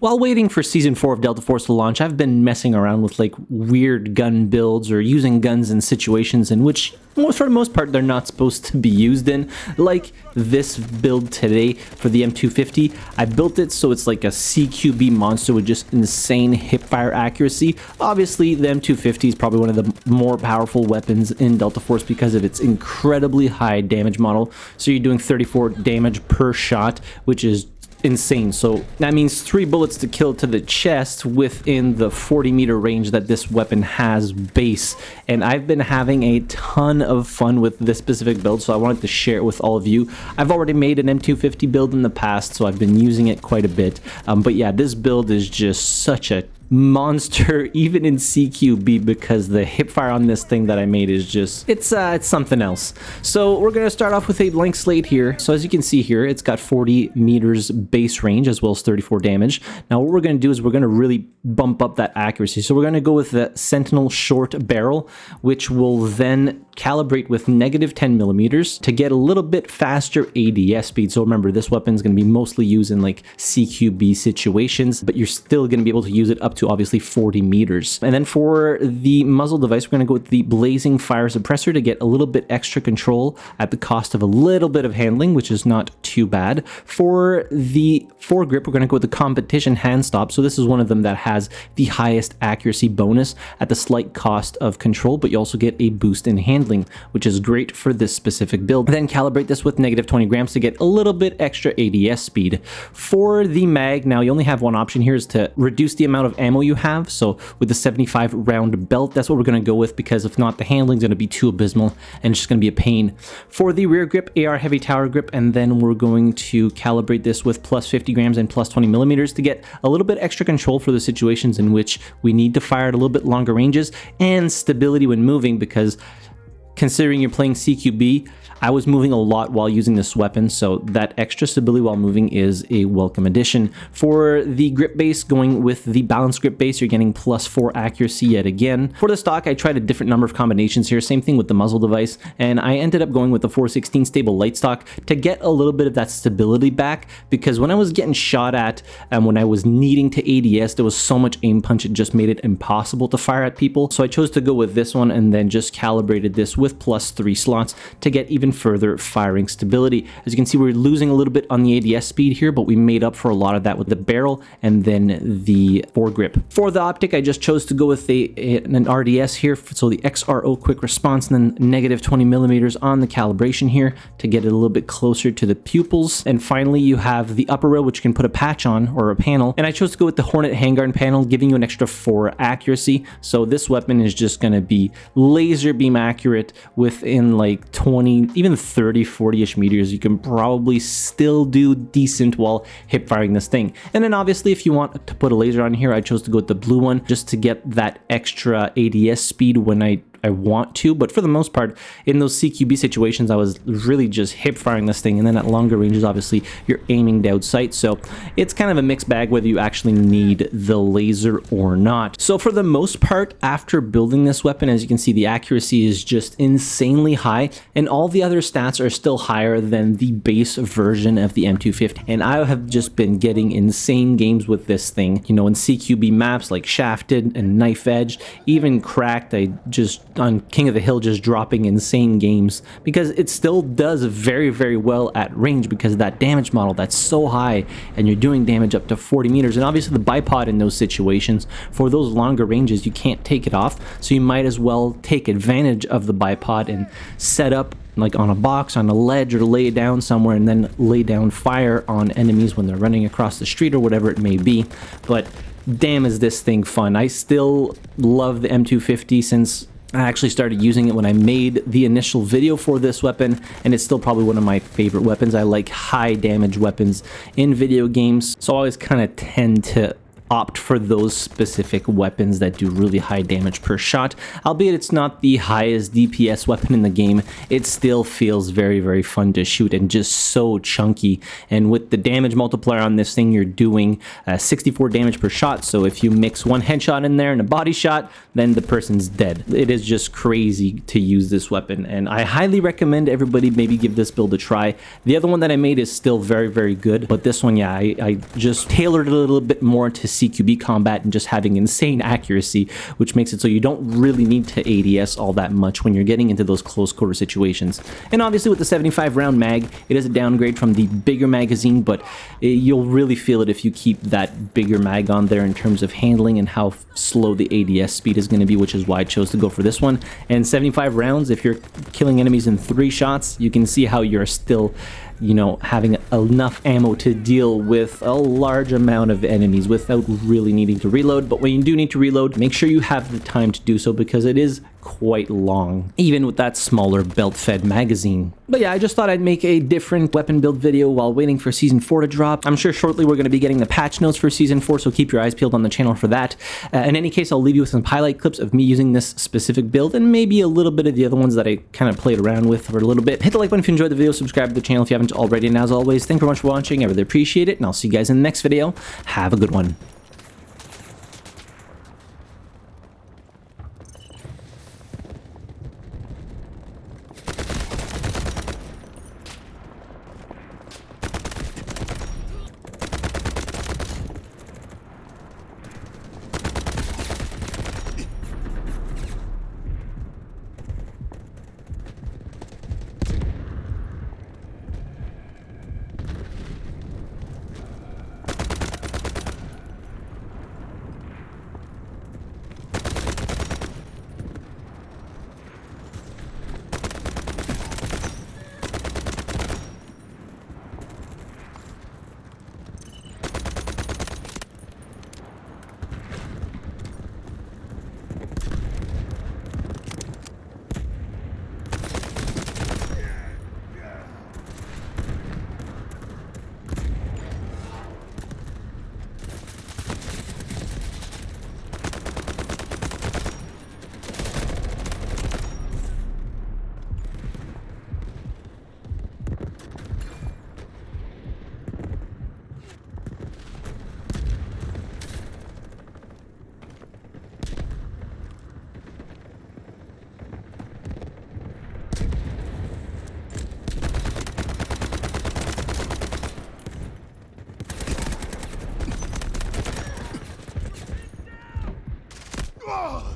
While waiting for Season 4 of Delta Force to launch, I've been messing around with like weird gun builds or using guns in situations in which, for the most part, they're not supposed to be used in. Like this build today for the M250. I built it so it's like a CQB monster with just insane hipfire accuracy. Obviously, the M250 is probably one of the more powerful weapons in Delta Force because of its incredibly high damage model. So you're doing 34 damage per shot, which is insane. So that means 3 bullets to kill to the chest within the 40-meter range that this weapon has base. And I've been having a ton of fun with this specific build, so I wanted to share it with all of you. I've already made an M250 build in the past, so I've been using it quite a bit. But yeah, this build is just such a monster even in CQB because the hipfire on this thing that I made is just it's something else. So we're gonna start off with a blank slate here. So as you can see here, it's got 40 meters base range as well as 34 damage. Now what we're gonna do is we're gonna really bump up that accuracy. So we're gonna go with the Sentinel short barrel, which will then calibrate with -10mm to get a little bit faster ADS speed. So remember, this weapon is going to be mostly used in like CQB situations, but you're still going to be able to use it up to obviously 40 meters. And then for the muzzle device, we're going to go with the blazing fire suppressor to get a little bit extra control at the cost of a little bit of handling, which is not too bad. For the foregrip, we're going to go with the competition hand stop. So this is one of them that has the highest accuracy bonus at the slight cost of control, but you also get a boost in handling, which is great for this specific build. Then calibrate this with -20 grams to get a little bit extra ADS speed. For the mag, now you only have one option here, is to reduce the amount of ammo you have. So with the 75 round belt, that's what we're going to go with, because if not, the handling is going to be too abysmal and it's just going to be a pain. For the rear grip, AR heavy tower grip, and then we're going to calibrate this with +50 grams and +20mm to get a little bit extra control for the situations in which we need to fire at a little bit longer ranges, and stability when moving, because considering you're playing CQB, I was moving a lot while using this weapon, so that extra stability while moving is a welcome addition. For the grip base, going with the balanced grip base, you're getting +4 accuracy yet again. For the stock, I tried a different number of combinations here, same thing with the muzzle device, and I ended up going with the 416 stable light stock to get a little bit of that stability back, because when I was getting shot at and when I was needing to ADS, there was so much aim punch, it just made it impossible to fire at people. So I chose to go with this one and then just calibrated this with +3 slots to get even further firing stability. As you can see, we're losing a little bit on the ADS speed here, but we made up for a lot of that with the barrel and then the foregrip. For the optic, I just chose to go with an RDS here, so the XRO quick response, and then -20mm on the calibration here to get it a little bit closer to the pupils. And finally, you have the upper rail, which you can put a patch on or a panel, and I chose to go with the Hornet handguard panel, giving you an extra 4 accuracy. So this weapon is just going to be laser beam accurate within like 20, even 30, 40-ish meters. You can probably still do decent while hip firing this thing. And then obviously, if you want to put a laser on here, I chose to go with the blue one just to get that extra ADS speed when I want to. But for the most part, in those CQB situations, I was really just hip firing this thing, and then at longer ranges, obviously you're aiming down sight. So it's kind of a mixed bag whether you actually need the laser or not. So for the most part, after building this weapon, as you can see, the accuracy is just insanely high, and all the other stats are still higher than the base version of the M250. And I have just been getting insane games with this thing, you know, in CQB maps like Shafted and Knife Edge, even Cracked. I just on King of the Hill, just dropping insane games because it still does very, very well at range because of that damage model that's so high, and you're doing damage up to 40 meters. And obviously the bipod in those situations, for those longer ranges, you can't take it off, so you might as well take advantage of the bipod and set up like on a box, on a ledge, or lay it down somewhere and then lay down fire on enemies when they're running across the street or whatever it may be. But damn, is this thing fun. I still love the M250 since I actually started using it when I made the initial video for this weapon, and it's still probably one of my favorite weapons. I like high damage weapons in video games, so I always kind of tend to opt for those specific weapons that do really high damage per shot. Albeit it's not the highest DPS weapon in the game, it still feels very, very fun to shoot and just so chunky. And with the damage multiplier on this thing, you're doing 64 damage per shot. So if you mix one headshot in there and a body shot, then the person's dead. It is just crazy to use this weapon, and I highly recommend everybody maybe give this build a try. The other one that I made is still very, very good, but this one, yeah, I just tailored it a little bit more to CQB combat and just having insane accuracy, which makes it so you don't really need to ADS all that much when you're getting into those close quarter situations. And obviously with the 75 round mag, it is a downgrade from the bigger magazine, but you'll really feel it if you keep that bigger mag on there in terms of handling and how slow the ADS speed is going to be, which is why I chose to go for this one. And 75 rounds, if you're killing enemies in 3 shots, you can see how you're still, you know, having enough ammo to deal with a large amount of enemies without really needing to reload. But when you do need to reload, make sure you have the time to do so, because it is quite long, even with that smaller belt-fed magazine. But yeah, I just thought I'd make a different weapon build video while waiting for Season 4 to drop. I'm sure shortly we're going to be getting the patch notes for Season 4, so keep your eyes peeled on the channel for that. In any case, I'll leave you with some highlight clips of me using this specific build, and maybe a little bit of the other ones that I kind of played around with for a little bit. Hit the like button if you enjoyed the video, subscribe to the channel if you haven't already, and as always, thank you very much for watching. I really appreciate it, and I'll see you guys in the next video. Have a good one. Oh!